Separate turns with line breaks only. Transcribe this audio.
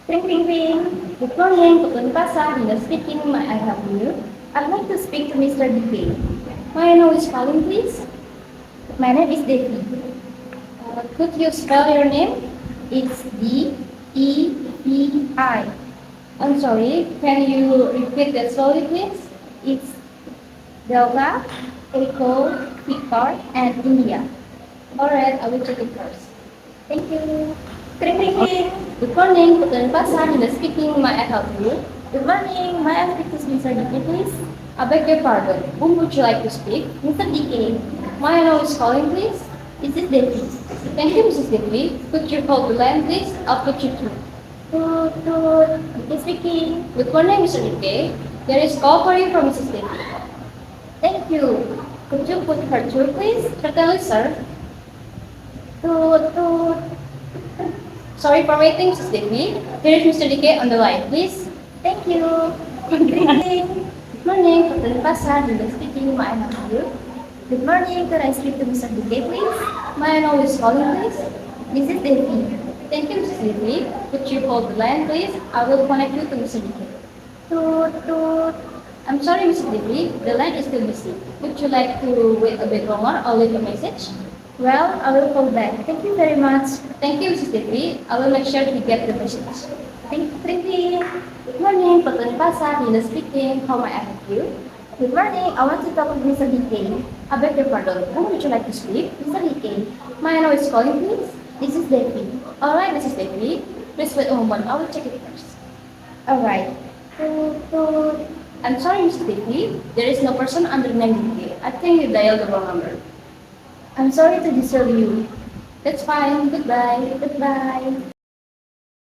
Ring, ring, ring. Good morning, Putun Pasar. Linda speaking. May I help you? I'd like to speak to Mr. DK. May I know who's calling, please? My name is Devi. Could you spell your name? It's Devi. I'm sorry, can you repeat that slowly, please? It's Delta, Echo, Victor, and India. Alright, I will check it first. Thank you. Ring, ring, ring. Good morning, Putun Pasar. Linda speaking. May I help you? Good morning. May I speak to Mr. DK, please? I beg your pardon. Whom would you like to speak? Mr. DK. May I know who's calling, please? This is Devi. Thank you, Mrs. Devi. Could you hold the line, please? I'll put you through. Toot. DK speaking. Good morning, Mr. DK. There is call for you from Mrs. Devi. Thank you. Could you put her through, please? Certainly, sir. Toot. Sorry for waiting, Mrs. Devi. Here is Mr. DK on the line, please. Thank you. Good morning. Good morning, Putun Pasar. Linda speaking. May I help you? Good morning. Can I speak to Mr. DK, please? May I know who is calling, please? This is Devi. Thank you, Mrs. Devi. Could you hold the line, please? I will connect you to Mr. DK. Toot. I'm sorry, Mrs. Devi. The line is still busy. Would you like to wait a bit longer or leave a message? Well, I will call back. Thank you very much. Thank you, Mrs. Devi. I will make sure to get the message. Thank you. Good morning, Putun Pasar. Linda speaking. How may I help you? Good morning. I want to talk with Mr. DK. I beg your pardon. Whom would you like to speak? Mr. DK. May I know who's calling, please? This is Devi. Alright, Mrs. Devi. Please wait a moment. I will check it first. Alright. I'm sorry, Mrs. Devi. There is no person under the name DK. I think you dialed the wrong number. I'm sorry to disturb you. That's fine. Goodbye.